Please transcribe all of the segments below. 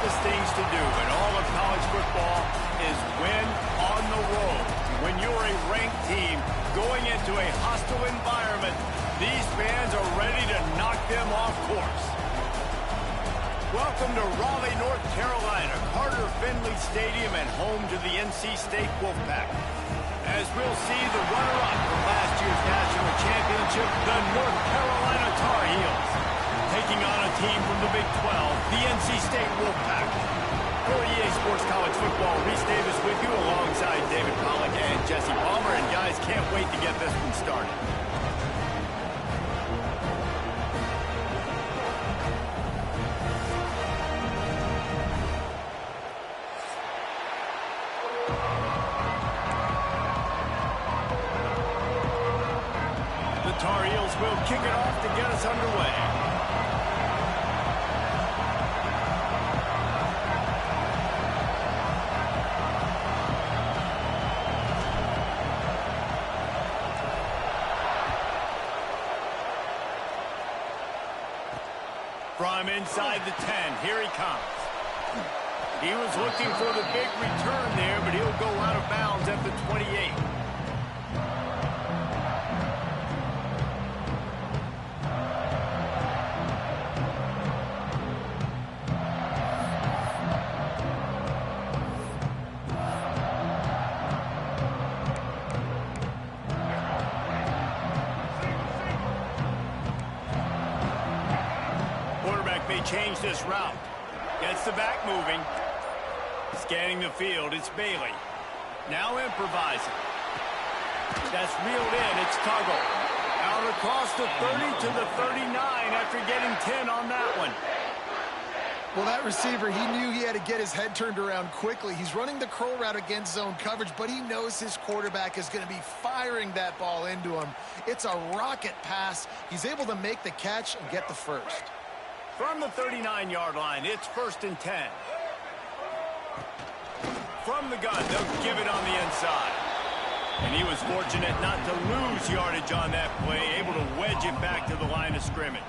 toughest things to do in all of college football is win on the road. When you're a ranked team going into a hostile environment, these fans are ready to knock them off course. Welcome to Raleigh, North Carolina, Carter Finley Stadium, and home to the NC State Wolfpack. As we'll see the runner-up from last year's national championship, the North Carolina Tar Heels, taking on a team from the Big 12, the NC State Wolfpack. For EA Sports College Football, Reese Davis with you alongside David Pollack and Jesse Palmer. And guys, can't wait to get this one started. The Tar Heels will kick it off to get us underway. From inside the 10, here he comes. He was looking for the big return there, but he'll go out of bounds at the 28. Change this route. Gets the back moving. Scanning the field, it's Bailey. Now improvising. That's reeled in, it's Tuggle. Out across the 30 to the 39 after getting 10 on that one. Well, that receiver, he knew he had to get his head turned around quickly. He's running the curl route against zone coverage, but he knows his quarterback is going to be firing that ball into him. It's a rocket pass. He's able to make the catch and get the first. From the 39-yard line, it's 1st and 10. From the gun, they'll give it on the inside. And he was fortunate not to lose yardage on that play, able to wedge it back to the line of scrimmage.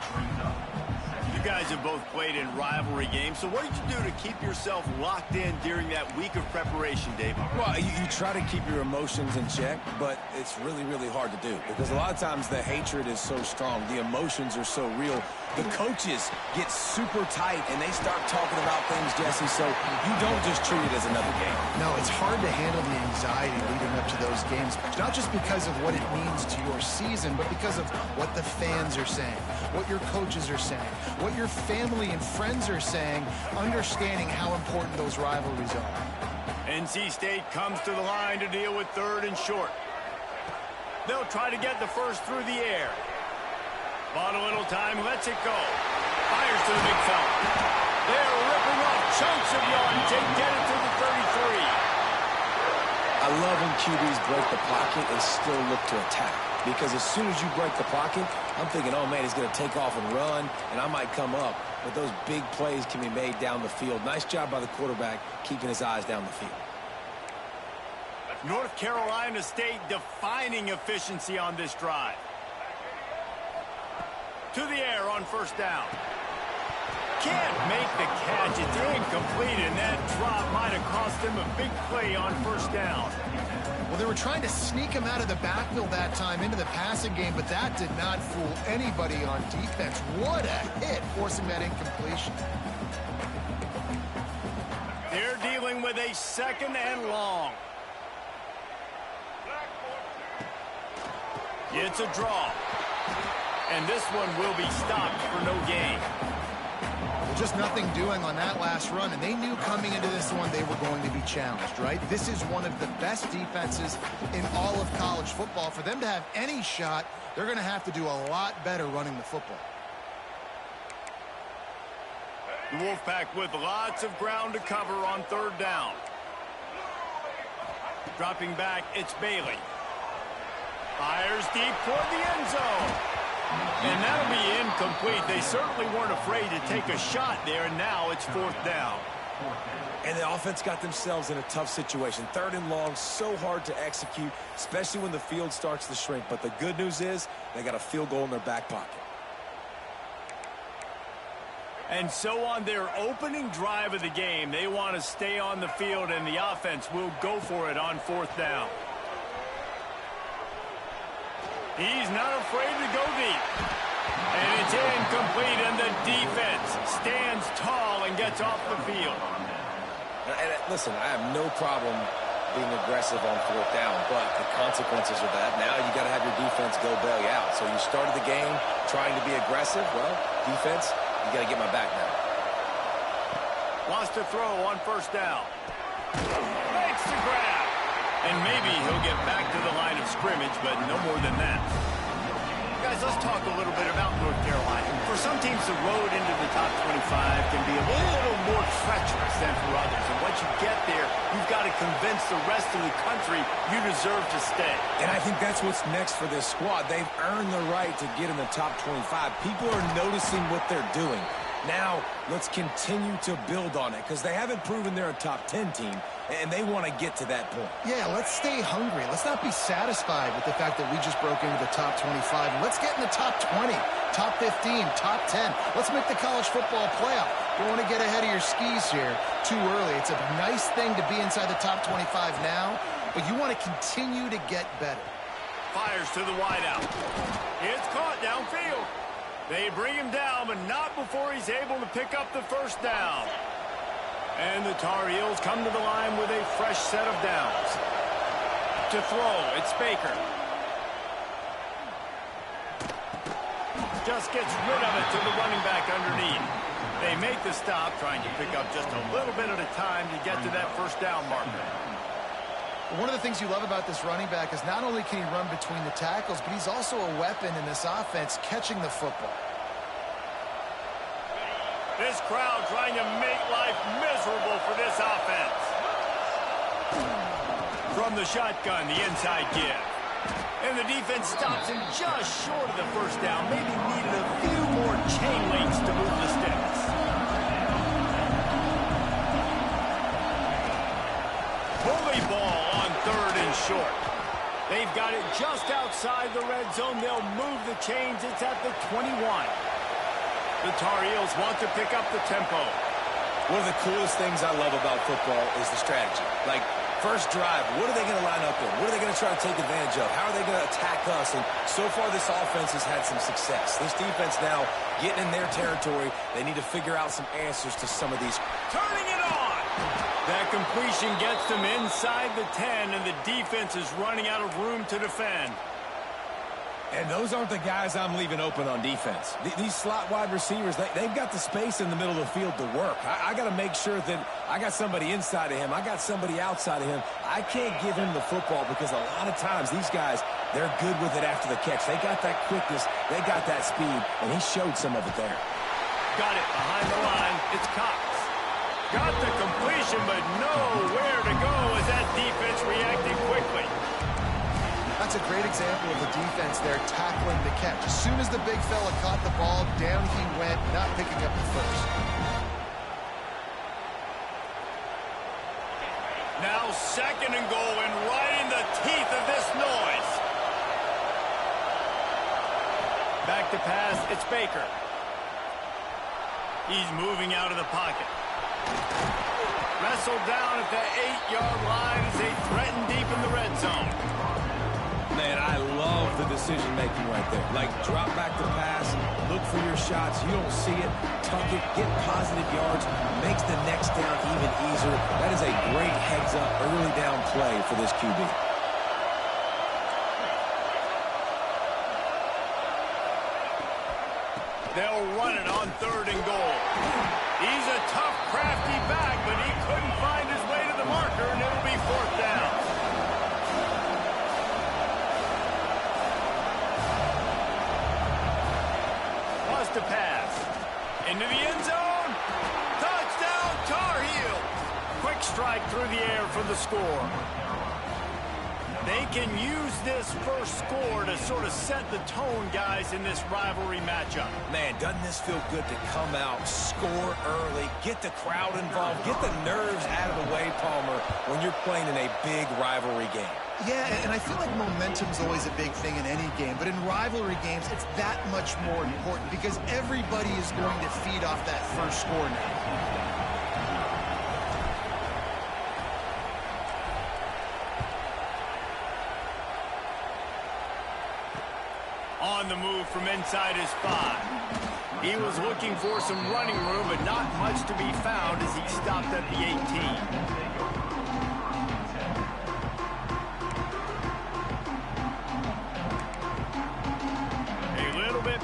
You guys have both played in rivalry games, so what did you do to keep yourself locked in during that week of preparation, Dave? Well, you try to keep your emotions in check, but it's really, really hard to do because a lot of times the hatred is so strong, the emotions are so real. The coaches get super tight, and they start talking about things, Jesse, so you don't just treat it as another game. No, it's hard to handle the anxiety leading up to those games, not just because of what it means to your season, but because of what the fans are saying, what your coaches are saying, what your family and friends are saying, understanding how important those rivalries are. NC State comes to the line to deal with 3rd and short. They'll try to get the first through the air. Bought a little time, lets it go. Fires to the big fella. They're ripping off chunks of yards and get it to the 33. I love when QBs break the pocket and still look to attack. Because as soon as you break the pocket, I'm thinking, oh, man, he's going to take off and run, and I might come up. But those big plays can be made down the field. Nice job by the quarterback keeping his eyes down the field. North Carolina State defining efficiency on this drive. To the air on 1st down. Can't make the catch. It's incomplete, and that drop might have cost him a big play on 1st down. Well, they were trying to sneak him out of the backfield that time into the passing game, but that did not fool anybody on defense. What a hit, forcing that incompletion. They're dealing with a 2nd and long. It's a draw. And this one will be stopped for no gain. Well, just nothing doing on that last run, and they knew coming into this one they were going to be challenged, right? This is one of the best defenses in all of college football. For them to have any shot, they're going to have to do a lot better running the football. The Wolfpack with lots of ground to cover on 3rd down. Dropping back, it's Bailey. Fires deep toward the end zone. And that'll be incomplete. They certainly weren't afraid to take a shot there, and now it's 4th down. And the offense got themselves in a tough situation. 3rd and long, so hard to execute, especially when the field starts to shrink. But the good news is they got a field goal in their back pocket. And so on their opening drive of the game, they want to stay on the field, and the offense will go for it on 4th down. He's not afraid to go deep. And it's incomplete, and the defense stands tall and gets off the field. And listen, I have no problem being aggressive on 4th down, but the consequences of that, now you got to have your defense go bail you out. So you started the game trying to be aggressive. Well, defense, you got to get my back now. Wants to throw on 1st down. Makes the grab. And maybe he'll get back to the line of scrimmage, but no more than that. Guys, let's talk a little bit about North Carolina. For some teams, the road into the top 25 can be a little more treacherous than for others. And once you get there, you've got to convince the rest of the country you deserve to stay. And I think that's what's next for this squad. They've earned the right to get in the top 25. People are noticing what they're doing. Now, let's continue to build on it because they haven't proven they're a top 10 team, and they want to get to that point. Yeah, let's stay hungry. Let's not be satisfied with the fact that we just broke into the top 25. Let's get in the top 20, top 15, top 10. Let's make the college football playoff. Don't want to get ahead of your skis here too early. It's a nice thing to be inside the top 25 now, but you want to continue to get better. Fires to the wideout. It's caught downfield. They bring him down, but not before he's able to pick up the 1st down. And the Tar Heels come to the line with a fresh set of downs. To throw, it's Baker. Just gets rid of it to the running back underneath. They make the stop, trying to pick up just a little bit at a time to get to that 1st down marker. One of the things you love about this running back is not only can he run between the tackles, but he's also a weapon in this offense catching the football. This crowd trying to make life miserable for this offense. From the shotgun, the inside give. And the defense stops him just short of the 1st down. Maybe needed a few more chain links to move the sticks. Bully ball on 3rd and short. They've got it just outside the red zone. They'll move the chains. It's at the 21. The Tar Heels want to pick up the tempo. One of the coolest things I love about football is the strategy. Like, first drive, what are they going to line up in? What are they going to try to take advantage of? How are they going to attack us? And so far, this offense has had some success. This defense now getting in their territory. They need to figure out some answers to some of these. Turning it on! That completion gets them inside the 10, and the defense is running out of room to defend. And those aren't the guys I'm leaving open on defense. These slot wide receivers, they've got the space in the middle of the field to work. I got to make sure that I got somebody inside of him. I got somebody outside of him. I can't give him the football because a lot of times these guys, they're good with it after the catch. They got that quickness. They got that speed, and he showed some of it there. Got it behind the line. It's Cox. Got the completion, but nowhere to go as that defense reacted quickly. That's a great example of the defense there tackling the catch. As soon as the big fella caught the ball, down he went, not picking up the 1st. Now 2nd and goal, and right in the teeth of this noise. Back to pass, it's Baker. He's moving out of the pocket. Wrestled down at the 8-yard line as they threaten deep in the red zone. Man, I love the decision-making right there. Like, drop back to pass, look for your shots. You don't see it, tuck it, get positive yards, makes the next down even easier. That is a great heads-up, early down play for this QB. They'll run it on 3rd and goal. He's a tough, crafty back, but he couldn't find his way to the marker, and it'll be 4th down. To pass. Into the end zone. Touchdown, Tar Heels. Quick strike through the air for the score. They can use this first score to sort of set the tone, guys, in this rivalry matchup. Man, doesn't this feel good to come out, score early, get the crowd involved, get the nerves out of the way, Palmer, when you're playing in a big rivalry game. Yeah, and I feel like momentum's always a big thing in any game, but in rivalry games, it's that much more important because everybody is going to feed off that first score now. On the move from inside his 5. He was looking for some running room, but not much to be found as he stopped at the 18.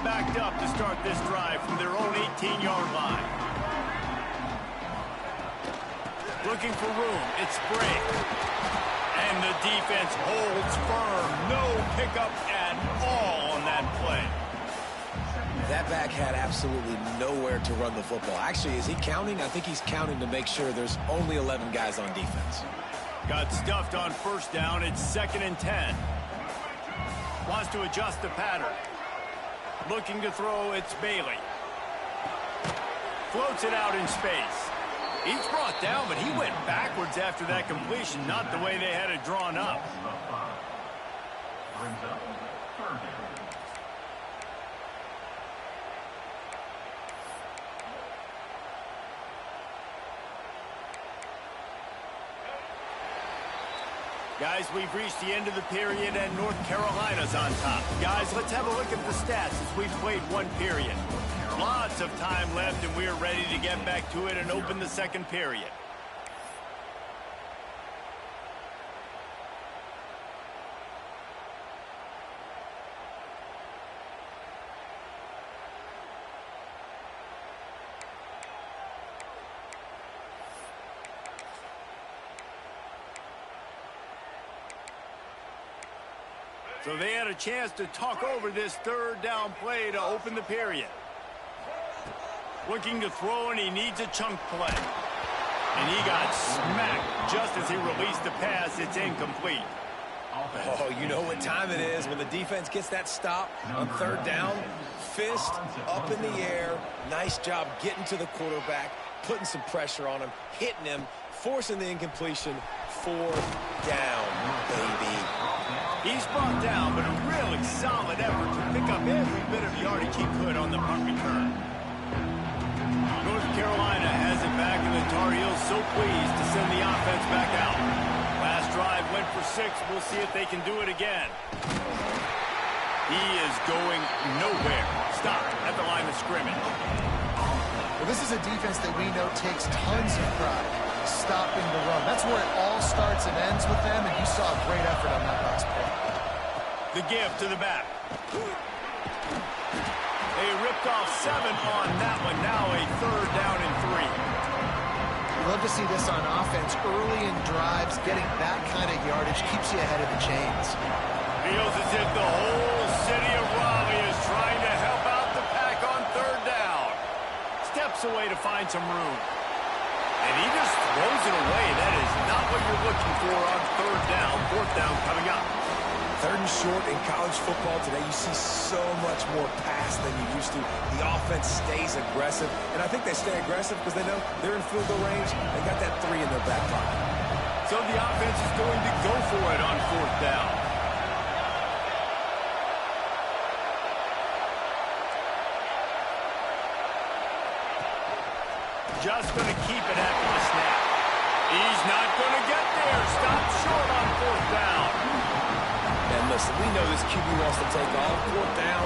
Backed up to start this drive from their own 18-yard line. Looking for room. It's Brink. And the defense holds firm. No pickup at all on that play. That back had absolutely nowhere to run the football. Actually, is he counting? I think he's counting to make sure there's only 11 guys on defense. Got stuffed on first down. It's 2nd and 10. Wants to adjust the pattern. Looking to throw, it's Bailey. Floats it out in space. He's brought down, but he went backwards after that completion, not the way they had it drawn up. Guys, we've reached the end of the period, and North Carolina's on top. Guys, let's have a look at the stats as we've played one period. Lots of time left, and we're ready to get back to it and open the second period. So they had a chance to talk over this third down play to open the period. Looking to throw, and he needs a chunk play. And he got smacked just as he released the pass. It's incomplete. Oh, you know what time it is when the defense gets that stop on third down. Fist up in the air. Nice job getting to the quarterback, putting some pressure on him, hitting him, forcing the incompletion. 4th down, baby. He's brought down, but a really solid effort to pick up every bit of yardage he could on the punt return. North Carolina has it back, and the Tar Heels so pleased to send the offense back out. Last drive went for 6. We'll see if they can do it again. He is going nowhere. Stop at the line of scrimmage. Well, this is a defense that we know takes tons of pride stopping the run. That's where it all starts and ends with them, and you saw a great effort on that last play. The give to the back. They ripped off 7 on that one. Now a 3rd down and 3. You love to see this on offense. Early in drives, getting that kind of yardage keeps you ahead of the chains. Feels as if the whole city of Raleigh is trying to help out the pack on 3rd down. Steps away to find some room. And he just throws it away. That is not what you're looking for on 3rd down. 4th down coming up. 3rd and short in college football today. You see so much more pass than you used to. The offense stays aggressive. And I think they stay aggressive because they know they're in field goal range. They got that 3 in their back pocket. So the offense is going to go for it on 4th down. Just going to keep it after the snap. He's not going to get there. Stop short on 4th down. And listen, we know this QB wants to take off. 4th down,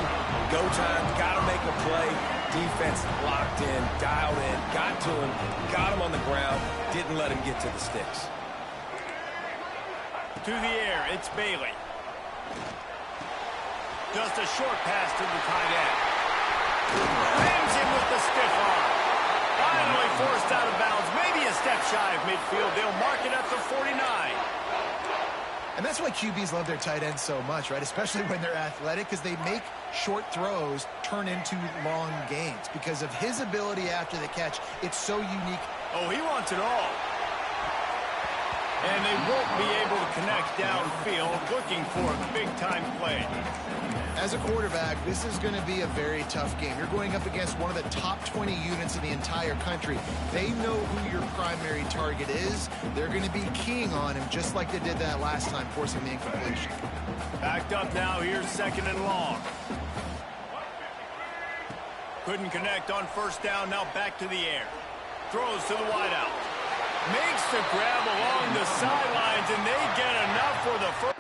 go time, got to make a play. Defense locked in, dialed in, got to him, got him on the ground, didn't let him get to the sticks. To the air, it's Bailey. Just a short pass to the tight end. Rams him with the stiff arm. Finally forced out of bounds. Maybe a step shy of midfield. They'll mark it at the 49. And that's why QBs love their tight ends so much, right? Especially when they're athletic, because they make short throws turn into long gains. Because of his ability after the catch, it's so unique. Oh, he wants it all. And they won't be able to connect downfield, looking for a big-time play. As a quarterback, this is going to be a very tough game. You're going up against one of the top 20 units in the entire country. They know who your primary target is. They're going to be keying on him just like they did that last time, forcing the incompletion. Backed up now. Here's 2nd and long. Couldn't connect on 1st down. Now back to the air. Throws to the wideout. Makes the grab along the sidelines, and they get enough for the first.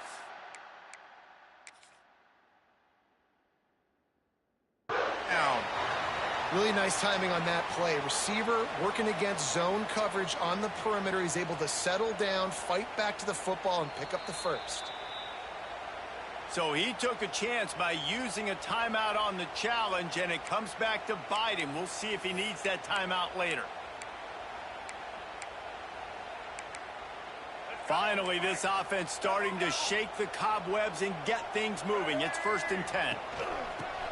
Really nice timing on that play. Receiver working against zone coverage on the perimeter. He's able to settle down, fight back to the football, and pick up the first. So he took a chance by using a timeout on the challenge, and it comes back to bite him. We'll see if he needs that timeout later. Finally, this offense starting to shake the cobwebs and get things moving. It's 1st and 10.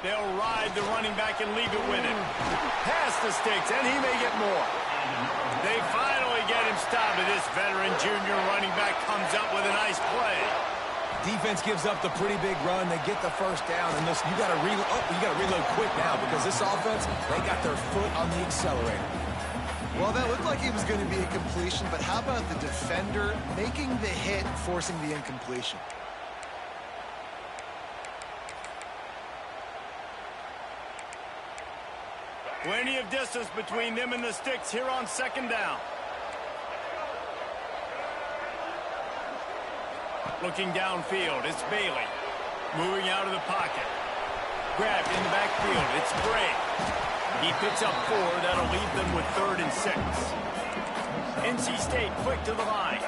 They'll ride the running back and leave it with him. Past the sticks, and he may get more. They finally get him stopped, and this veteran junior running back comes up with a nice play. Defense gives up the pretty big run. They get the 1st down, and listen, you got to reload quick now because this offense, they got their foot on the accelerator. Well, that looked like it was going to be a completion, but how about the defender making the hit, forcing the incompletion? Plenty of distance between them and the sticks here on 2nd down. Looking downfield, it's Bailey. Moving out of the pocket. Grabbed in the backfield, it's Bray. He picks up 4, that'll leave them with 3rd and 6. NC State quick to the line.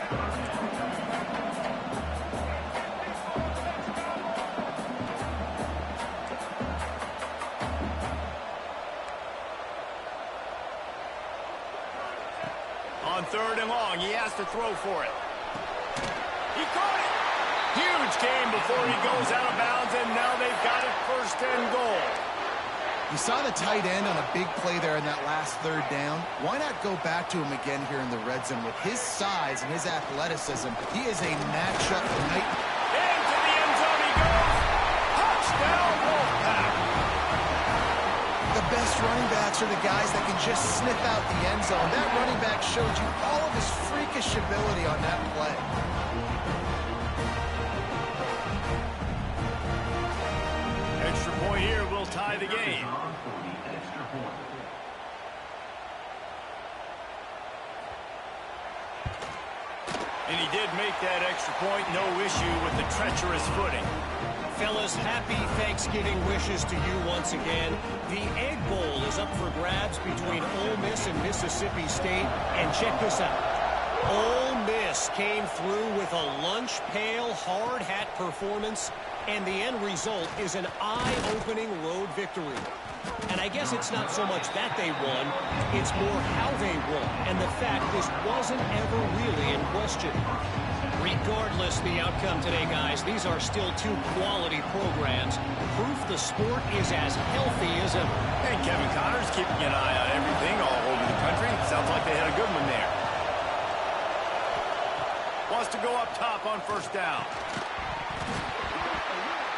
On 3rd and long, he has to throw for it. He caught it. Huge game before he goes out of bounds, and now they've got it 1st and goal. You saw the tight end on a big play there in that last 3rd down. Why not go back to him again here in the red zone? With his size and his athleticism, he is a matchup night. Into the end zone he goes. Touchdown, Wolfpack. The best running backs are the guys that can just sniff out the end zone. That running back showed you all of his freakish ability on that play. Extra point here will tie the game. And he did make that extra point. No issue with the treacherous footing. Fellas, happy Thanksgiving wishes to you once again. The Egg Bowl is up for grabs between Ole Miss and Mississippi State. And check this out. Ole Miss came through with a lunch pail hard hat performance, and the end result is an eye-opening road victory. And I guess it's not so much that they won, it's more how they won, and the fact this wasn't ever really in question. Regardless the outcome today, guys, these are still 2 quality programs. Proof the sport is as healthy as ever. And Kevin Connors keeping an eye on everything all over the country. Sounds like they had a good one there. Wants to go up top on 1st down.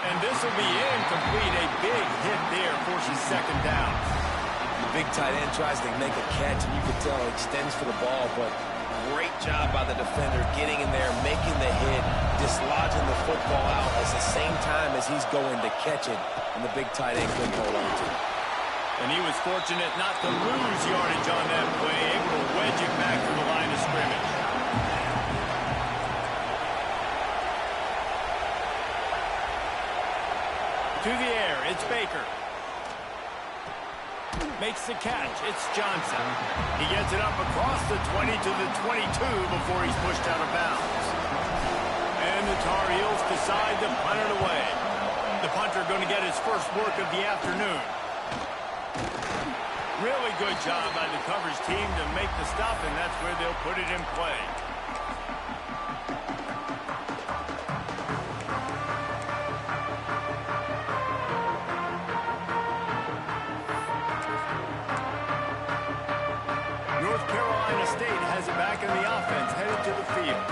And this will be incomplete. A big hit there, forces 2nd down. The big tight end tries to make a catch, and you can tell he extends for the ball, but great job by the defender getting in there, making the hit, dislodging the football out at the same time as he's going to catch it, and the big tight end couldn't hold on to it. And he was fortunate not to lose yardage on that play, able to wedge it back to the line of scrimmage. To the air, it's Baker. Makes the catch, it's Johnson. He gets it up across the 20 to the 22 before he's pushed out of bounds. And the Tar Heels decide to punt it away. The punter going to get his first work of the afternoon. Really good job by the coverage team to make the stop, and that's where they'll put it in play. North Carolina State has it back in the offense, headed to the field.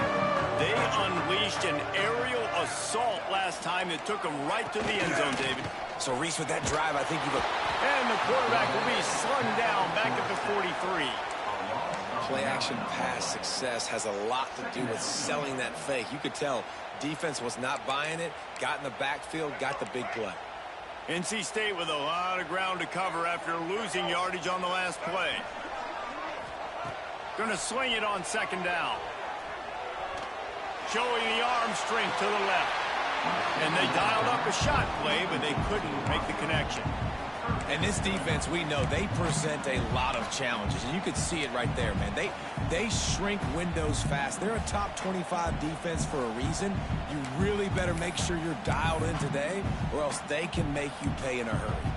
They unleashed an aerial assault last time that took him right to the end zone, David. So, Reese, with that drive, I think you've... And the quarterback will be slung down back at the 43. Play-action pass success has a lot to do with selling that fake. You could tell defense was not buying it, got in the backfield, got the big play. NC State with a lot of ground to cover after losing yardage on the last play. Going to swing it on second down. Showing the arm strength to the left. And they dialed up a shot play, but they couldn't make the connection. And this defense, we know, they present a lot of challenges. And you could see it right there, man. They shrink windows fast. They're a top 25 defense for a reason. You really better make sure you're dialed in today, or else they can make you pay in a hurry.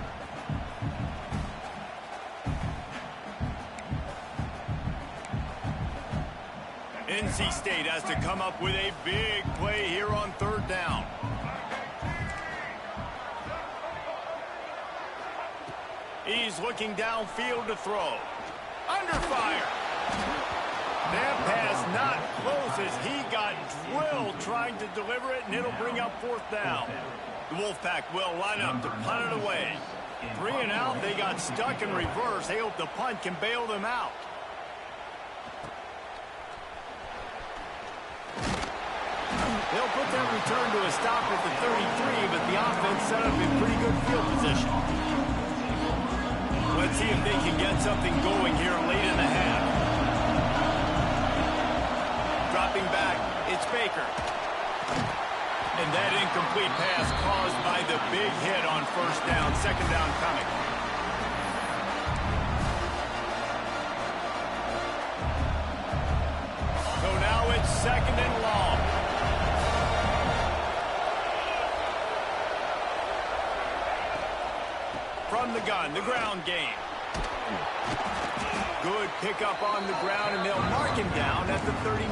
NC State has to come up with a big play here on third down. He's looking downfield to throw. Under fire. That pass not close as he got drilled trying to deliver it, and it'll bring up fourth down. The Wolfpack will line up to punt it away. 3 and out, they got stuck in reverse. They hope the punt can bail them out. They'll put that return to a stop at the 33, but the offense set up in pretty good field position. Let's see if they can get something going here late in the half. Dropping back, it's Baker. And that incomplete pass caused by the big hit on first down, second down coming. So now it's second and long. From the gun, the ground game. Good pickup on the ground, and they'll mark him down at the 39.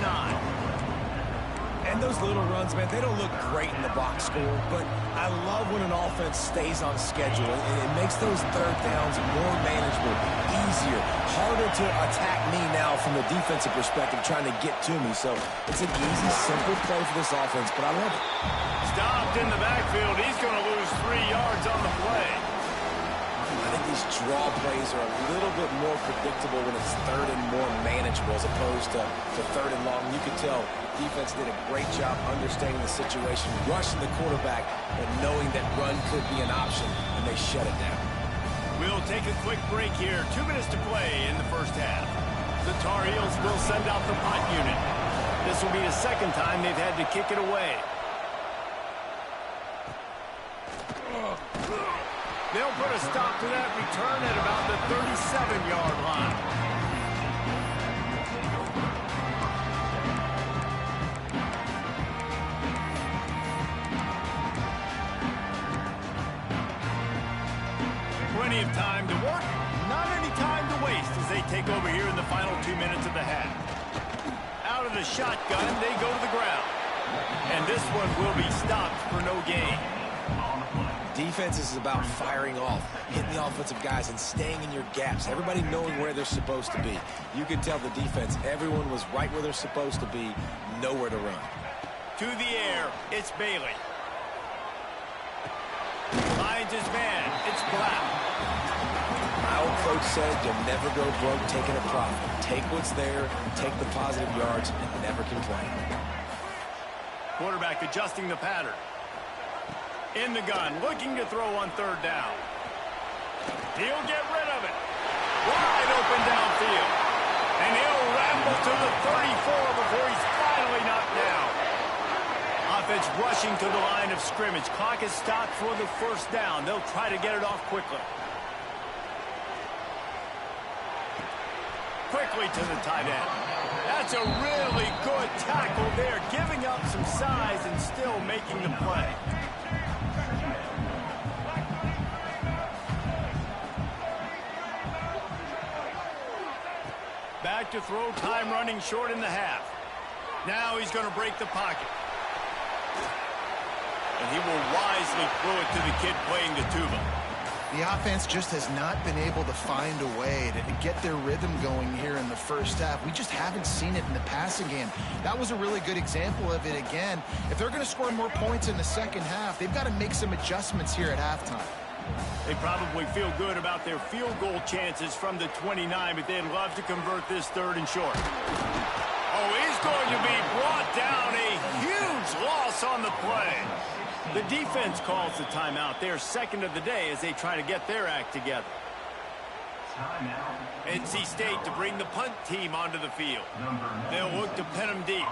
And those little runs, man, they don't look great in the box score, but I love when an offense stays on schedule, and it makes those third downs more manageable, easier, harder to attack me now from the defensive perspective, trying to get to me. So it's an easy, simple play for this offense, but I love it. Stopped in the backfield. He's going to lose 3 yards on the play. I think these draw plays are a little bit more predictable when it's third and more manageable as opposed to third and long. You can tell defense did a great job understanding the situation, rushing the quarterback, and knowing that run could be an option, and they shut it down. We'll take a quick break here. 2 minutes to play in the first half. The Tar Heels will send out the punt unit. This will be the second time they've had to kick it away. They'll put a stop to that return at about the 37-yard line. Plenty of time to work, not any time to waste as they take over here in the final 2 minutes of the half. Out of the shotgun, they go to the ground. And this one will be stopped for no gain. Defense is about firing off, hitting the offensive guys, and staying in your gaps. Everybody knowing where they're supposed to be. You can tell the defense, everyone was right where they're supposed to be, nowhere to run. To the air, it's Bailey. Finds his man, it's Black. My old coach said you'll never go broke taking a profit. Take what's there, take the positive yards, and never complain. Quarterback adjusting the pattern. In the gun, looking to throw on third down. He'll get rid of it. Wide open downfield. And he'll ramble to the 34 before he's finally knocked down. Offense rushing to the line of scrimmage. Clock is stopped for the first down. They'll try to get it off quickly. Quickly to the tight end. That's a really good tackle there, giving up some size and still making the play. Back to throw, time running short in the half. Now he's going to break the pocket. And he will wisely throw it to the kid playing the tuba. The offense just has not been able to find a way to get their rhythm going here in the first half. We just haven't seen it in the passing game. That was a really good example of it again. If they're going to score more points in the second half, they've got to make some adjustments here at halftime. They probably feel good about their field goal chances from the 29, but they'd love to convert this 3rd and short. Oh, he's going to be brought down. A huge loss on the play. The defense calls the timeout. They're 2nd of the day as they try to get their act together. NC State to bring the punt team onto the field. They'll look to pin them deep.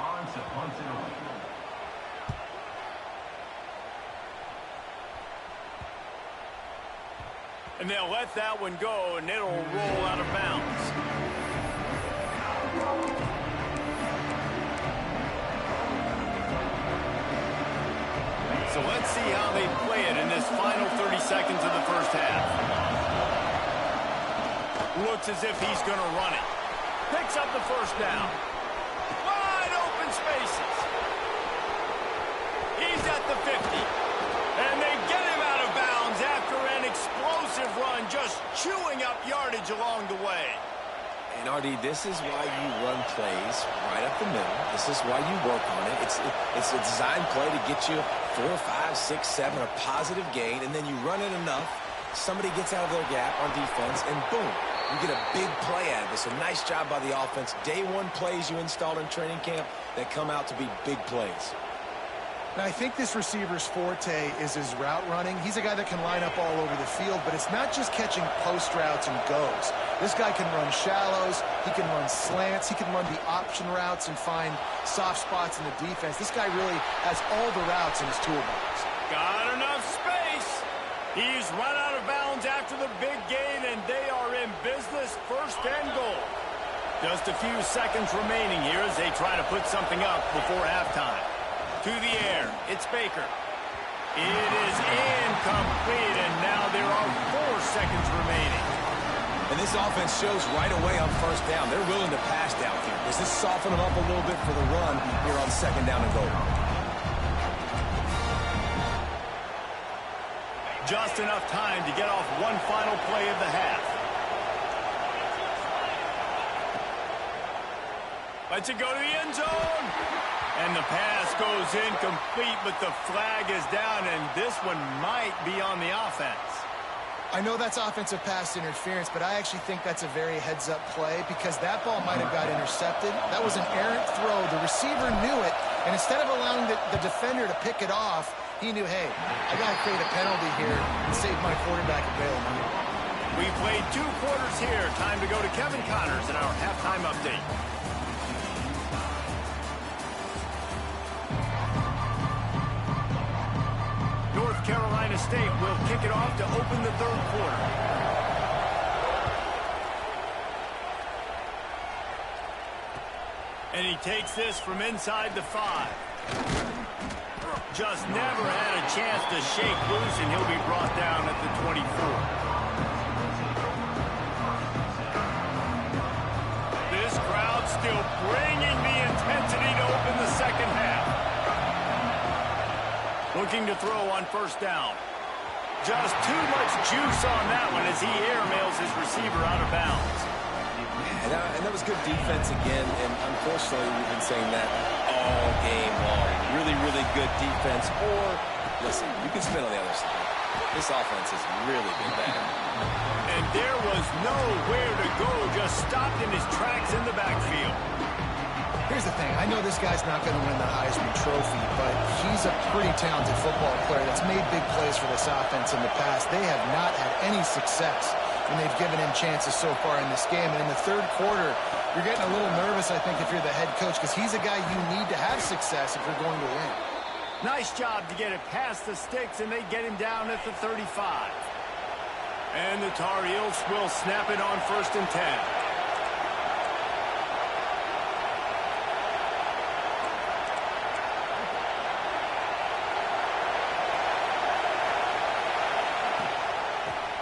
And they'll let that one go, and it'll roll out of bounds. So let's see how they play it in this final 30 seconds of the first half. Looks as if he's going to run it. Picks up the first down. Wide open spaces. He's at the 50. And they get him out of bounds after an explosive run, just chewing up yardage along the way. And, RD, this is why you run plays right up the middle. This is why you work on it. It's a design play to get you 4, 5, 6, 7, a positive gain, and then you run it enough, somebody gets out of their gap on defense, and boom, you get a big play out of it. So nice job by the offense. Day 1 plays you installed in training camp that come out to be big plays. Now, I think this receiver's forte is his route running. He's a guy that can line up all over the field, but it's not just catching post routes and goes. This guy can run shallows, he can run slants, he can run the option routes and find soft spots in the defense. This guy really has all the routes in his toolbox. Got enough space. He's run out of bounds after the big gain, and they are in business, 1st and goal. Just a few seconds remaining here as they try to put something up before halftime. To the air, it's Baker. It is incomplete, and now there are 4 seconds remaining. And this offense shows right away on 1st down. They're willing to pass down here. Does this soften them up a little bit for the run here on 2nd down and goal? Just enough time to get off one final play of the half. Lets it go to the end zone. And the pass goes incomplete, but the flag is down, and this one might be on the offense. I know that's offensive pass interference, but I actually think that's a very heads-up play because that ball might have got intercepted. That was an errant throw. The receiver knew it, and instead of allowing the defender to pick it off, he knew, hey, I got to create a penalty here and save my quarterback a bail money. We played 2 quarters here. Time to go to Kevin Connors in our halftime update. North Carolina State will kick it off to open the 3rd quarter. And he takes this from inside the 5. Just never had a chance to shake loose, and he'll be brought down at the 24. This crowd still bringing the intensity to open the second half. Looking to throw on 1st down. Just too much juice on that one as he airmails his receiver out of bounds. And that was good defense again, and unfortunately we've been saying that all game long. Really, really good defense. Or, listen, you can spin on the other side. This offense has really been bad. And there was nowhere to go, just stopped in his tracks in the backfield. Here's the thing. I know this guy's not going to win the Heisman Trophy, but he's a pretty talented football player that's made big plays for this offense in the past. They have not had any success when they've given him chances so far in this game. And in the 3rd quarter, you're getting a little nervous, I think, if you're the head coach, because he's a guy you need to have success if you're going to win. Nice job to get it past the sticks, and they get him down at the 35. And the Tar Heels will snap it on 1st and 10.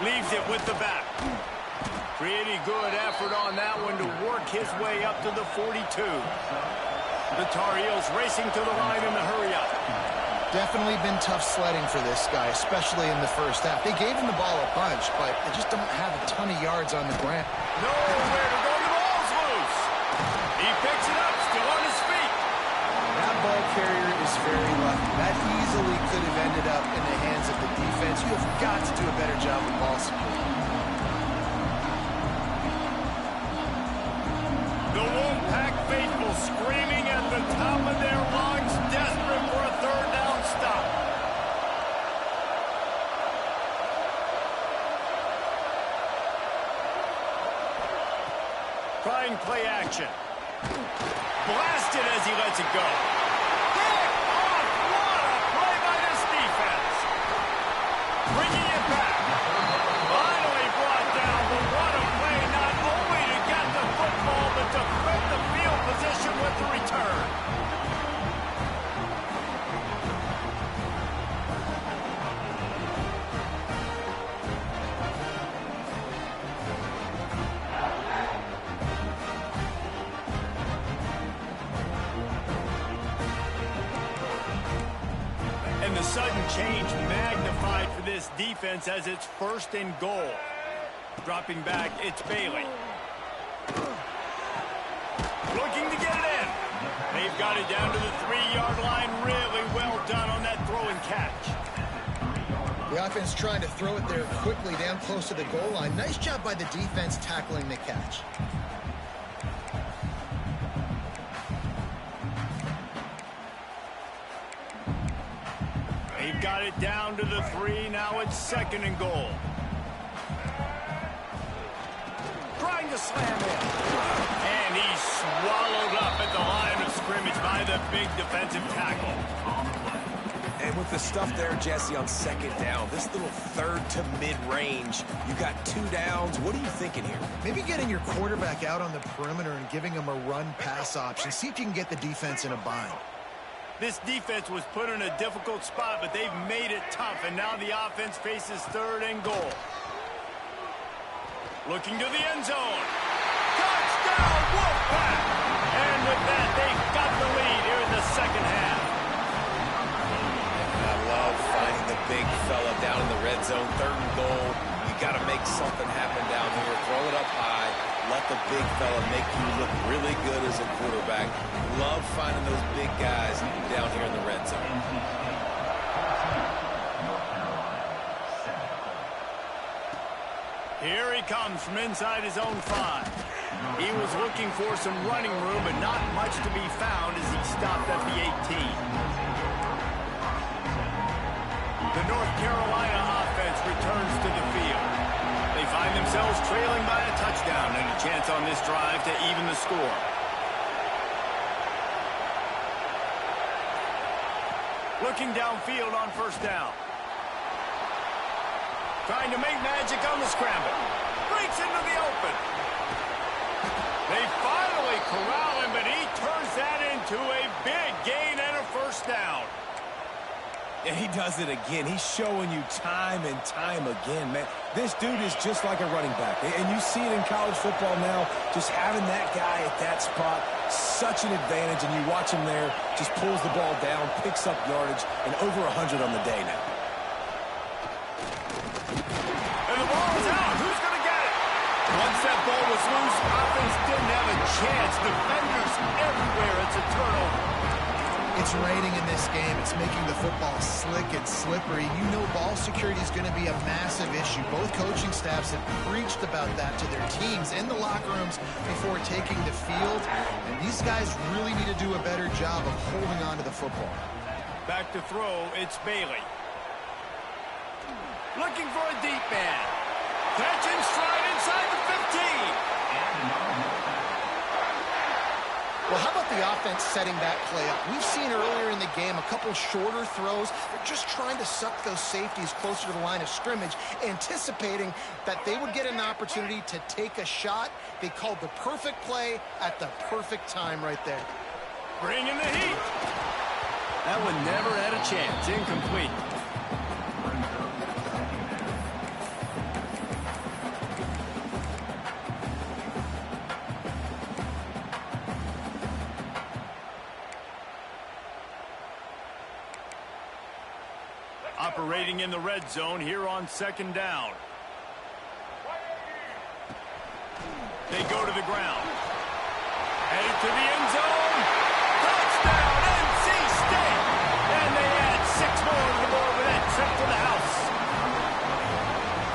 Leaves it with the back. Pretty good effort on that one to work his way up to the 42. The Tar Heels racing to the line in the hurry up. Definitely been tough sledding for this guy, especially in the first half. They gave him the ball a bunch, but they just don't have a ton of yards on the ground. Nowhere to go. The ball's loose. He picks it up, still on his feet. That ball carrier is very lucky. That easily could have ended up in the hands of the defense. You have got to do a better job with ball security. The Wolfpack faithful screaming at the top of their lungs, desperate for a third down stop. Trying play action. Blasted as he lets it go. Pick off! What a play by this defense. Bringing it back. Finally brought down, but what a play not only to get the football, but to threat the field position with the return. And the sudden change magnified for this defense as it's 1st and goal. Dropping back, it's Bailey. Looking to get it in. They've got it down to the 3-yard line. Really well done on that throw and catch. The offense trying to throw it there quickly down close to the goal line. Nice job by the defense tackling the catch. They've got it down to the 3. Now it's 2nd and goal. Trying to slam in. And he's swallowed up at the line of scrimmage by the big defensive tackle. And with the stuff there, Jesse, on 2nd down, this little 3rd to mid-range, you got 2 downs. What are you thinking here? Maybe getting your quarterback out on the perimeter and giving him a run-pass option. See if you can get the defense in a bind. This defense was put in a difficult spot, but they've made it tough, and now the offense faces 3rd and goal. Looking to the end zone. Touchdown, Wolfpack! And with that, they've got the lead here in the 2nd half. I love finding the big fella down in the red zone. 3rd and goal. You got to make something happen down here. Throw it up high. Let the big fella make you look really good as a quarterback. Love finding those big guys down here in the red zone. Here he comes from inside his own 5. He was looking for some running room, but not much to be found as he stopped at the 18. The North Carolina offense returns to the field. They find themselves trailing by a touchdown and a chance on this drive to even the score. Looking downfield on 1st down. Trying to make magic on the scramble. Breaks into the open. They finally corral him, but he turns that into a big gain and a 1st down. And he does it again. He's showing you time and time again, man. This dude is just like a running back. And you see it in college football now, just having that guy at that spot, such an advantage. And you watch him there, just pulls the ball down, picks up yardage, and over 100 on the day now. And the ball is out. Who's going to get it? Once that ball was loose, offense didn't have a chance. Defenders everywhere. It's a turnover. It's raining in this game. It's making the football slick and slippery. You know ball security is going to be a massive issue. Both coaching staffs have preached about that to their teams in the locker rooms before taking the field. And these guys really need to do a better job of holding on to the football. Back to throw, it's Bailey. Looking for a deep man. Catch and stride inside the 15. Well, how about the offense setting that play up? We've seen earlier in the game a couple shorter throws. They're just trying to suck those safeties closer to the line of scrimmage, anticipating that they would get an opportunity to take a shot. They called the perfect play at the perfect time right there. Bringing the heat. That one never had a chance. Incomplete. operating in the red zone here on second down. They go to the ground. Headed to the end zone. Touchdown, NC State! And they add 6 more to the board with that trip to the house.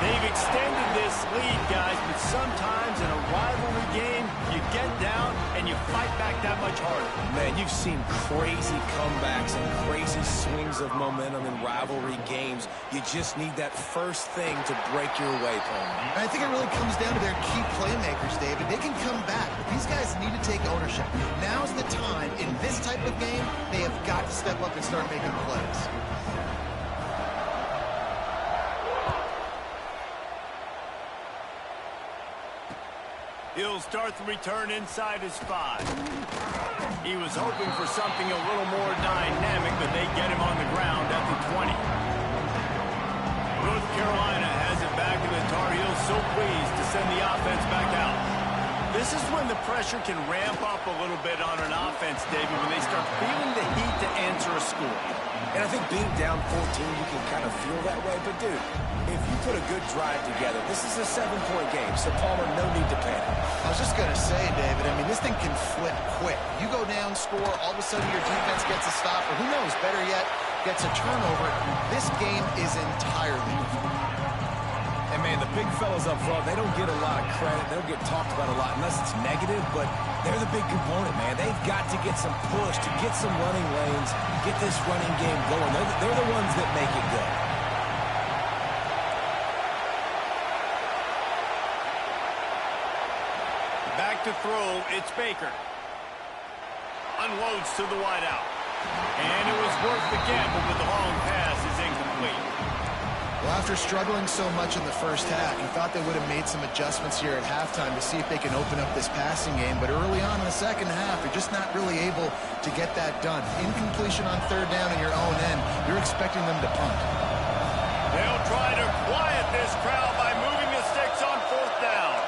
They've extended this lead, guys, but sometimes in a rivalry game, you get down and you fight back that much harder. Man, you've seen crazy comebacks and crazy swings of momentum in rivalry games. You just need that first thing to break your way, Paul. And I think it really comes down to their key playmakers, David. They can come back, but these guys need to take ownership. Now's the time. In this type of game, they have got to step up and start making plays. He'll start the return inside his 5. He was hoping for something a little more dynamic, but they get him on the ground at the 20. North Carolina has it back, and the Tar Heels so pleased to send the offense back out. This is when the pressure can ramp up a little bit on an offense, David, when they start feeling the heat to answer a score. And I think being down 14, you can kind of feel that way. But, dude, if you put a good drive together, this is a 7-point game. So, Palmer, no need to panic. I was just going to say, David, I mean, this thing can flip quick. You go down, score, all of a sudden your defense gets a stop, or who knows, better yet, gets a turnover. This game is entirely different. And, man, the big fellas up front, they don't get a lot of credit. They don't get talked about a lot unless it's negative, but they're the big component, man. They've got to get some push, to get some running lanes, get this running game going. They're the ones that make it go. Back to throw, it's Baker. Unloads to the wideout. And it was worth the gamble, but the long pass is incomplete. Well, after struggling so much in the first half, you thought they would have made some adjustments here at halftime to see if they can open up this passing game. But early on in the second half, they're just not really able to get that done. Incompletion on third down in your own end, you're expecting them to punt. They'll try to quiet this crowd by moving the sticks on fourth down.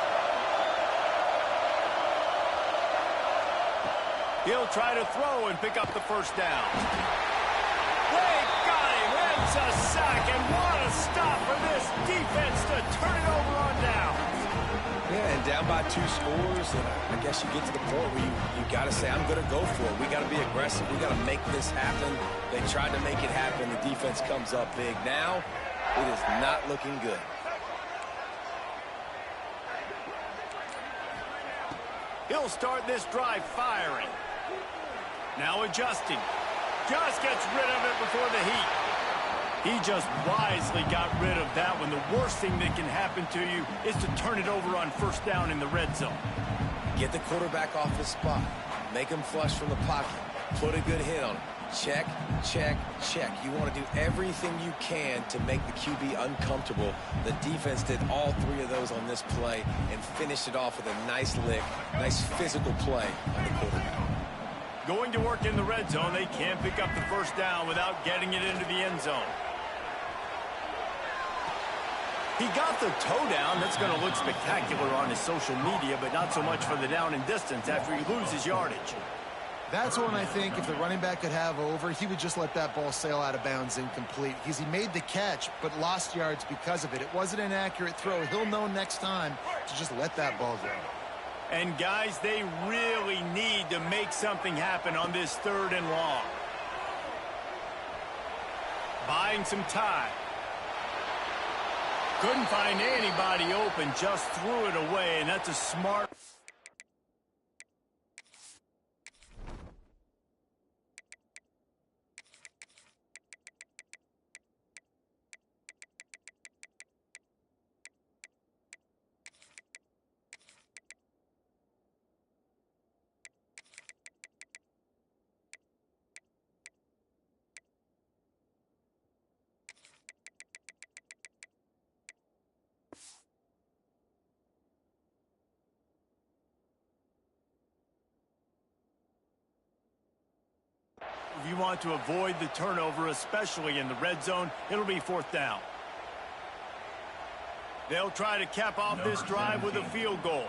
He'll try to throw and pick up the first down. They got him. It's a sack, and what a stop for this defense to turn it over on down. Yeah, and down by 2 scores, and I guess you get to the point where you got to say, I'm going to go for it. We got to be aggressive. We got to make this happen. They tried to make it happen. The defense comes up big. Now, it is not looking good. He'll start this drive firing. Now adjusting. Just gets rid of it before the heat. He just wisely got rid of that one. The worst thing that can happen to you is to turn it over on first down in the red zone. Get the quarterback off his spot. Make him flush from the pocket. Put a good hit on him. Check, check, check. You want to do everything you can to make the QB uncomfortable. The defense did all 3 of those on this play and finished it off with a nice lick, nice physical play on the quarterback. Going to work in the red zone, they can't pick up the first down without getting it into the end zone. He got the toe down. That's going to look spectacular on his social media, but not so much for the down and distance after he loses yardage. That's one I think if the running back could have over, he would just let that ball sail out of bounds incomplete because he made the catch but lost yards because of it. It wasn't an accurate throw. He'll know next time to just let that ball go. And, guys, they really need to make something happen on this 3rd and long. Buying some time. Couldn't find anybody open, just threw it away, and that's a smart... If you want to avoid the turnover, especially in the red zone, it'll be 4th down. They'll try to cap off this drive with a field goal.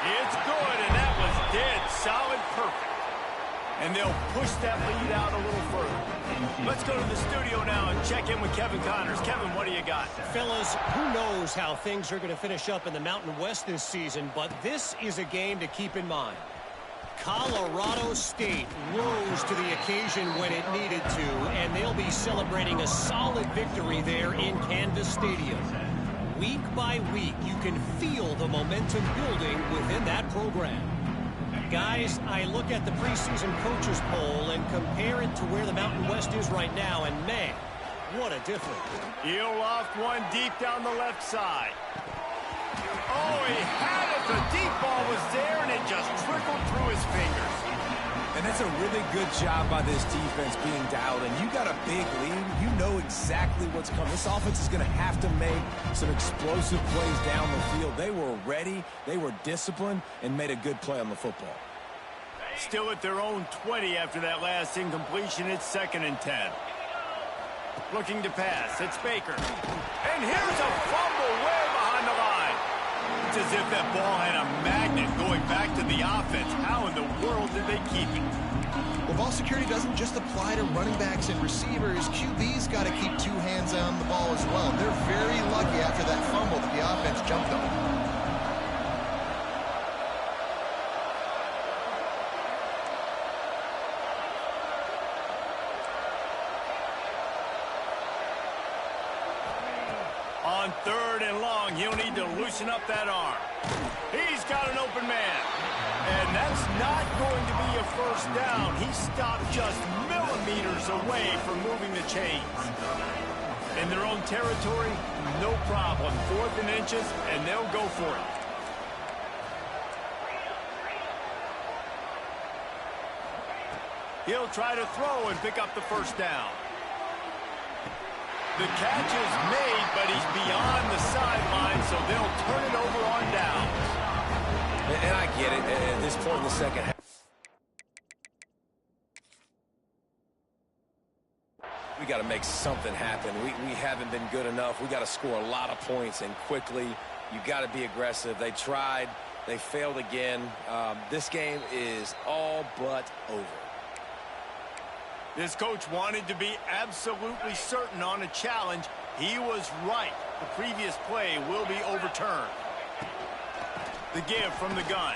It's good, and that was dead solid perfect. And they'll push that lead out a little further. Let's go to the studio now and check in with Kevin Connors. Kevin, what do you got? Fellas, who knows how things are going to finish up in the Mountain West this season, but this is a game to keep in mind. Colorado State rose to the occasion when it needed to, and they'll be celebrating a solid victory there in Canvas Stadium. Week by week, you can feel the momentum building within that program. Guys, I look at the preseason coaches poll and compare it to where the Mountain West is right now, and man, what a difference. He'll loft one deep down the left side. Oh, he had it. The deep ball was there, and it just trickled through his fingers. And that's a really good job by this defense being dialed in. You got a big lead. You know exactly what's coming. This offense is going to have to make some explosive plays down the field. They were ready, they were disciplined, and made a good play on the football. Still at their own 20 after that last incompletion. It's 2nd and 10. Looking to pass. It's Baker. And here's a fumble way behind the line. It's as if that ball had a magnet going back to the offense. How in the world did they keep it? Well, ball security doesn't just apply to running backs and receivers. QB's got to keep 2 hands on the ball as well. They're very lucky after that fumble that the offense jumped on. On 3rd and long, he'll need to loosen up that arm. He's got an open man. And that's not going to be a first down. He stopped just millimeters away from moving the chains. In their own territory, no problem. 4th and inches, and they'll go for it. He'll try to throw and pick up the first down. The catch is made, but he's beyond the sideline, so they'll turn it over on downs. And I get it. At this point in the second half, we got to make something happen. We haven't been good enough. We got to score a lot of points and quickly. You got to be aggressive. They tried. They failed again. This game is all but over. This coach wanted to be absolutely certain on a challenge. He was right. The previous play will be overturned. The give from the gun.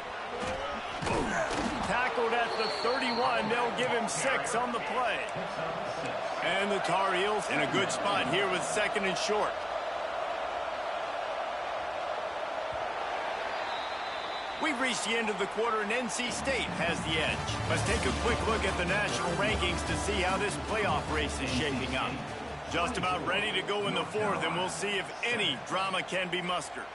Tackled at the 31. They'll give him 6 on the play. And the Tar Heels in a good spot here with 2nd and short. We've reached the end of the quarter, and NC State has the edge. Let's take a quick look at the national rankings to see how this playoff race is shaping up. Just about ready to go in the 4th, and we'll see if any drama can be mustered.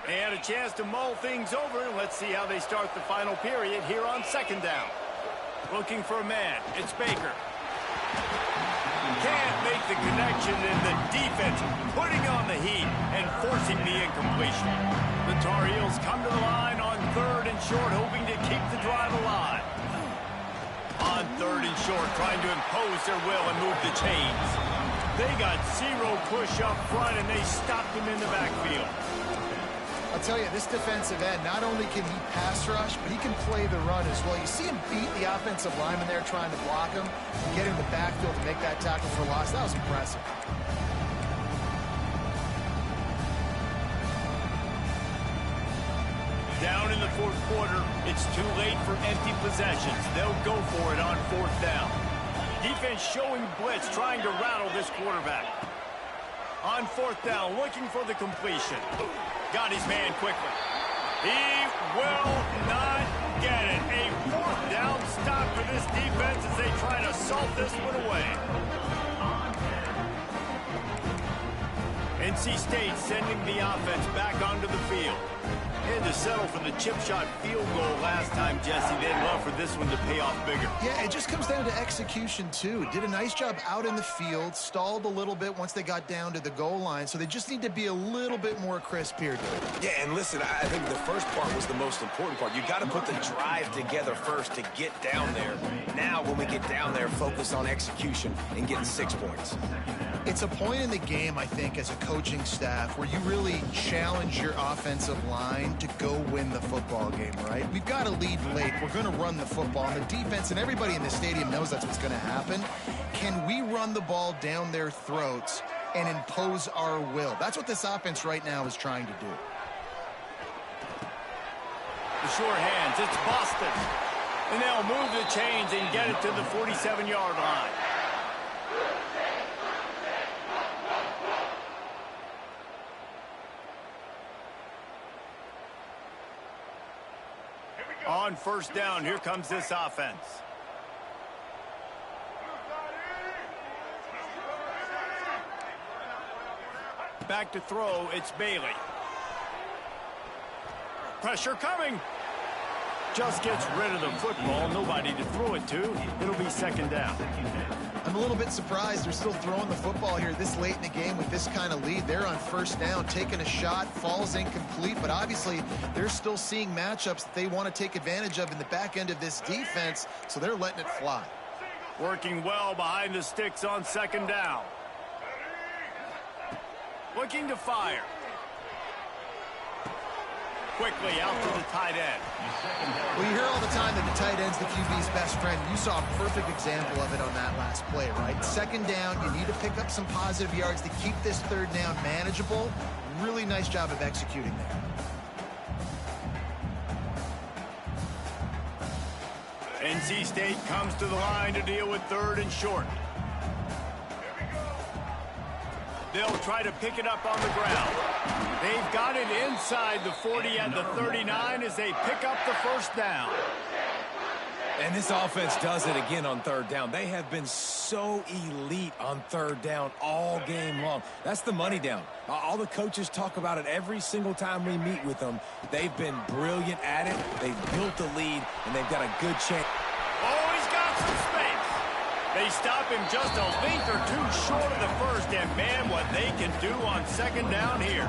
And a chance to mull things over. Let's see how they start the final period here on 2nd down. Looking for a man. It's Baker. Can't make the connection, and the defense putting on the heat and forcing the incompletion. The Tar Heels come to the line on 3rd and short, hoping to keep the drive alive. On 3rd and short, trying to impose their will and move the chains. They got 0 push up front, and they stopped him in the backfield. I'll tell you, this defensive end, not only can he pass rush, but he can play the run as well. You see him beat the offensive lineman there trying to block him, get him the backfield to make that tackle for loss. That was impressive. Down in the 4th quarter, it's too late for empty possessions. They'll go for it on 4th down. Defense showing blitz, trying to rattle this quarterback. On 4th down, looking for the completion. Got his man quickly. He will not get it. A 4th down stop for this defense as they try to salt this one away. NC State sending the offense back onto the field. Had to settle for the chip shot field goal last time, Jesse. They'd love for this one to pay off bigger. Yeah, it just comes down to execution, too. Did a nice job out in the field, stalled a little bit once they got down to the goal line, so they just need to be a little bit more crisp here. Yeah, and listen, I think the first part was the most important part. You got to put the drive together first to get down there. Now, when we get down there, focus on execution and getting 6 points. It's a point in the game, I think, as a coaching staff where you really challenge your offensive line time to go win the football game, right? We've got to lead late. We're going to run the football. And the defense and everybody in the stadium knows that's what's going to happen. Can we run the ball down their throats and impose our will? That's what this offense right now is trying to do. The sure hands, it's Boston. And they'll move the chains and get it to the 47-yard line. On first down, here comes this offense. Back to throw, it's Bailey. Pressure coming. Just gets rid of the football. Nobody to throw it to. It'll be second down. I'm a little bit surprised they're still throwing the football here this late in the game with this kind of lead. They're on first down, taking a shot, falls incomplete, but obviously they're still seeing matchups that they want to take advantage of in the back end of this defense, so they're letting it fly. Working well behind the sticks on second down. Looking to fire. Quickly out to the tight end. Well, you hear all the time that the tight end's the QB's best friend. You saw a perfect example of it on that last play, right? Second down, you need to pick up some positive yards to keep this third down manageable. Really nice job of executing there. NC State comes to the line to deal with third and short. They'll try to pick it up on the ground. They've got it inside the 40 at the 39 as they pick up the first down. And this offense does it again on third down. They have been so elite on third down all game long. That's the money down. All the coaches talk about it every single time we meet with them. They've been brilliant at it. They've built the lead, and they've got a good chance. Oh, he's got some space. They stop him just a length or two short of the first, and man, what they can do on second down here.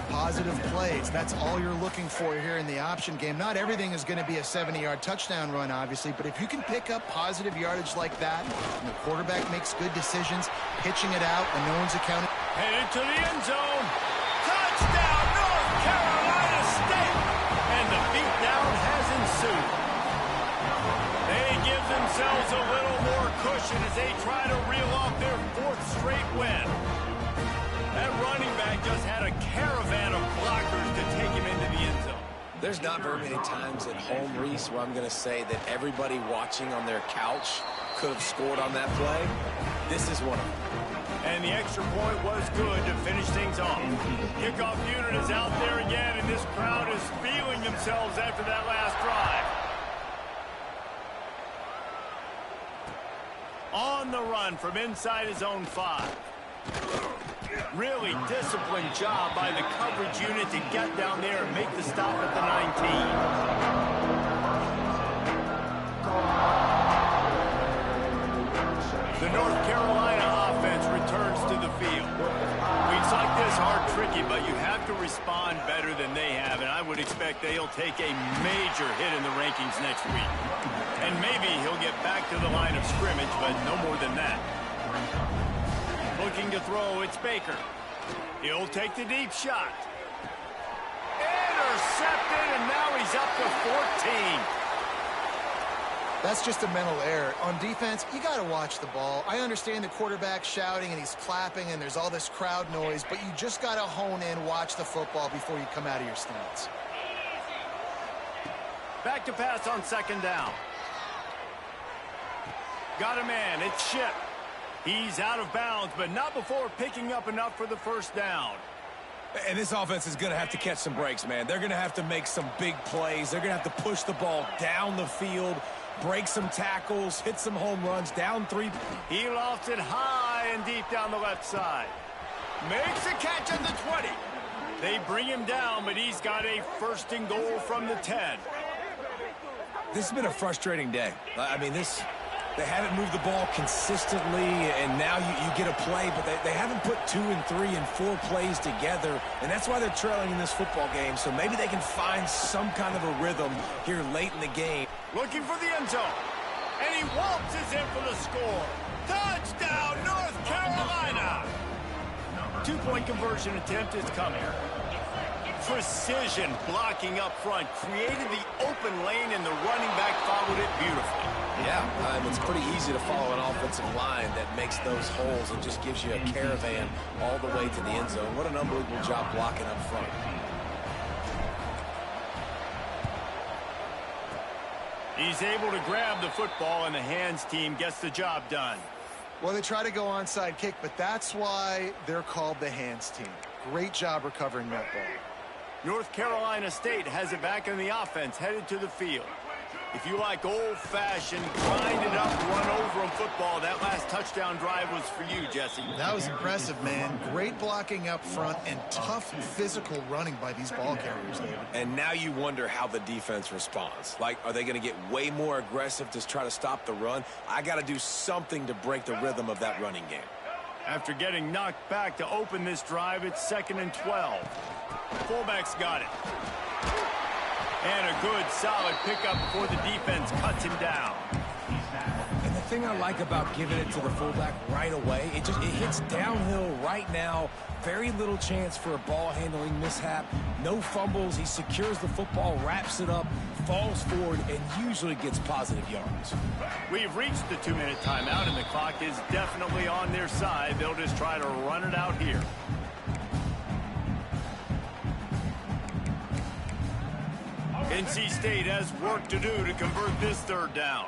Positive plays, that's all you're looking for here in the option game. Not everything is going to be a 70-yard touchdown run, obviously, but if you can pick up positive yardage like that, and the quarterback makes good decisions, pitching it out when no one's accounting. Headed to the end zone. Touchdown, North Carolina State! And the beatdown has ensued. They give themselves a little more cushion as they try to reel off their fourth straight win. That running back just had a caravan of blockers to take him into the end zone. There's not very many times at home, Reese, where I'm going to say that everybody watching on their couch could have scored on that play. This is one of them. And the extra point was good to finish things off. Kickoff unit is out there again, and this crowd is feeling themselves after that last drive. On the run from inside his own 5. Really disciplined job by the coverage unit to get down there and make the stop at the 19. The North Carolina offense returns to the field. Weeks like this are tricky, but you have to respond better than they have, and I would expect they'll take a major hit in the rankings next week. And maybe he'll get back to the line of scrimmage, but no more than that. Looking to throw, it's Baker. He'll take the deep shot. Intercepted, and now he's up to 14. That's just a mental error. On defense, you got to watch the ball. I understand the quarterback shouting and he's clapping and there's all this crowd noise, but you just got to hone in, watch the football before you come out of your stance. Back to pass on second down. Got a man, it's Shipp. He's out of bounds, but not before picking up enough for the first down. And this offense is going to have to catch some breaks, man. They're going to have to make some big plays. They're going to have to push the ball down the field, break some tackles, hit some home runs, down 3. He lofts it high and deep down the left side. Makes a catch at the 20. They bring him down, but he's got a first and goal from the 10. This has been a frustrating day. I mean, they haven't moved the ball consistently, and now you get a play, but they haven't put 2 and 3 and 4 plays together, and that's why they're trailing in this football game. So maybe they can find some kind of a rhythm here late in the game. Looking for the end zone, and he waltzes in for the score. Touchdown, North Carolina! 2-point conversion attempt is coming. precision blocking up front, created the open lane, and the running back followed it beautifully. Yeah, it's pretty easy to follow an offensive line that makes those holes and just gives you a caravan all the way to the end zone. What an unbelievable job blocking up front. He's able to grab the football, and the hands team gets the job done. Well, they try to go onside kick, but that's why they're called the hands team. Great job recovering that ball. North Carolina State has it back in the offense, headed to the field. If you like old-fashioned, grind-it-up, run-over-'em football, that last touchdown drive was for you, Jesse. That was impressive, man. Great blocking up front and tough physical running by these ball carriers, David. And now you wonder how the defense responds. Like, are they going to get way more aggressive to try to stop the run? I got to do something to break the rhythm of that running game. After getting knocked back to open this drive, it's 2nd and 12. Fullback's got it. And a good, solid pickup before the defense cuts him down. And the thing I like about giving it to the fullback right away, it hits downhill right now. Very little chance for a ball handling mishap. No fumbles. He secures the football, wraps it up, falls forward, and usually gets positive yards. We've reached the 2-minute timeout, and the clock is definitely on their side. They'll just try to run it out here. NC State has work to do to convert this 3rd down.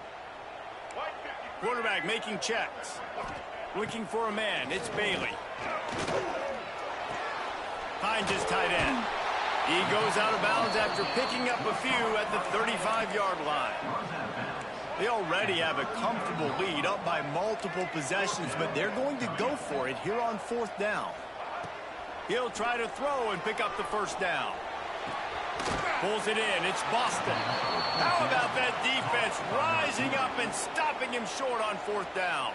Quarterback making checks. Looking for a man. It's Bailey. Finds his tight end. He goes out of bounds after picking up a few at the 35-yard line. They already have a comfortable lead, up by multiple possessions, but they're going to go for it here on 4th down. He'll try to throw and pick up the 1st down. Pulls it in. It's Boston. How about that defense rising up and stopping him short on 4th down?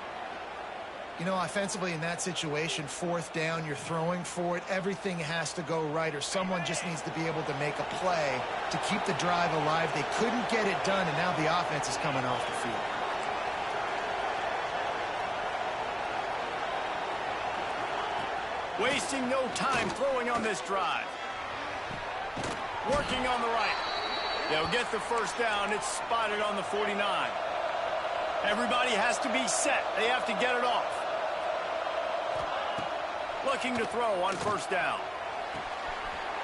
You know, offensively in that situation, 4th down, you're throwing for it. Everything has to go right, or someone just needs to be able to make a play to keep the drive alive. They couldn't get it done, and now the offense is coming off the field. Wasting no time throwing on this drive. Working on the right. They'll get the 1st down. It's spotted on the 49. Everybody has to be set. They have to get it off. Looking to throw on 1st down.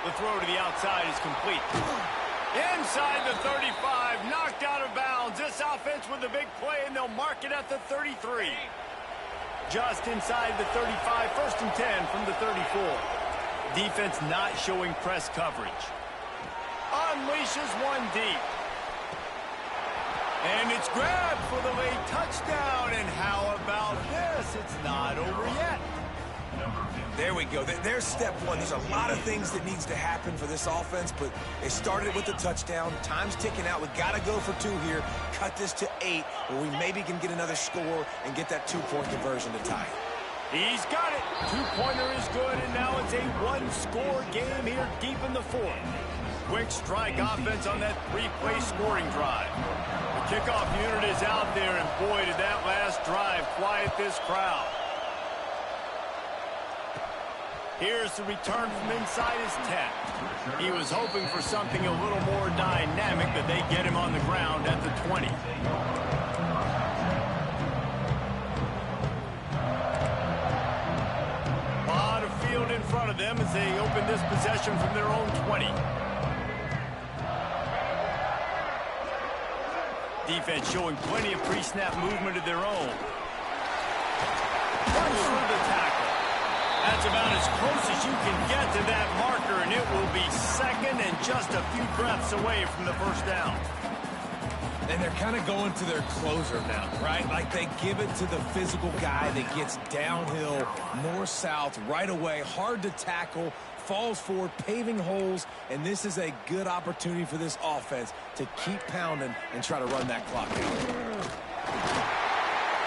The throw to the outside is complete. Inside the 35, knocked out of bounds. This offense with a big play, and they'll mark it at the 33. Just inside the 35, 1st and 10 from the 34. Defense not showing press coverage. Unleashes one deep. And it's grabbed for the late touchdown. And how about this? It's not over yet. There we go. There's step one. There's a lot of things that needs to happen for this offense, but they started with the touchdown. Time's ticking out. We got to go for 2 here. Cut this to 8, where we maybe can get another score and get that 2-point conversion to tie it. He's got it. 2-pointer is good, and now it's a 1-score game here deep in the 4th. Quick strike offense on that 3-play scoring drive. The kickoff unit is out there, and boy, did that last drive quiet this crowd. Here's the return from inside his 10. He was hoping for something a little more dynamic, but they get him on the ground at the 20. A lot of field in front of them as they open this possession from their own 20. Defense showing plenty of pre-snap movement of their own. Runs through the tackle. That's about as close as you can get to that marker, and it will be 2nd and just a few breaths away from the 1st down. And they're kind of going to their closer now, right? Like they give it to the physical guy that gets downhill, north-south, right away, hard to tackle, falls forward, paving holes, and this is a good opportunity for this offense to keep pounding and try to run that clock out.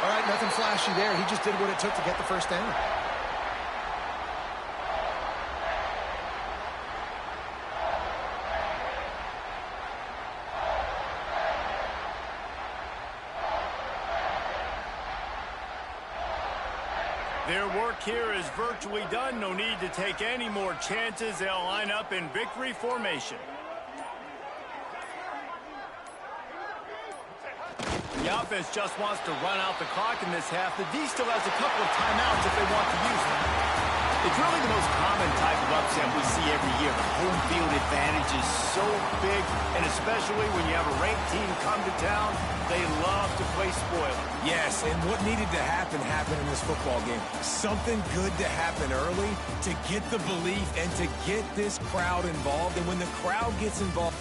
All right, nothing flashy there. He just did what it took to get the 1st down. Their work here is virtually done. No need to take any more chances. They'll line up in victory formation. The offense just wants to run out the clock in this half. The D still has a couple of timeouts if they want to use them. It's really the most common type of upset we see every year. The home field advantage is so big, and especially when you have a ranked team come to town, they love to play spoiler. Yes, and what needed to happen happened in this football game. Something good to happen early to get the belief and to get this crowd involved. And when the crowd gets involved,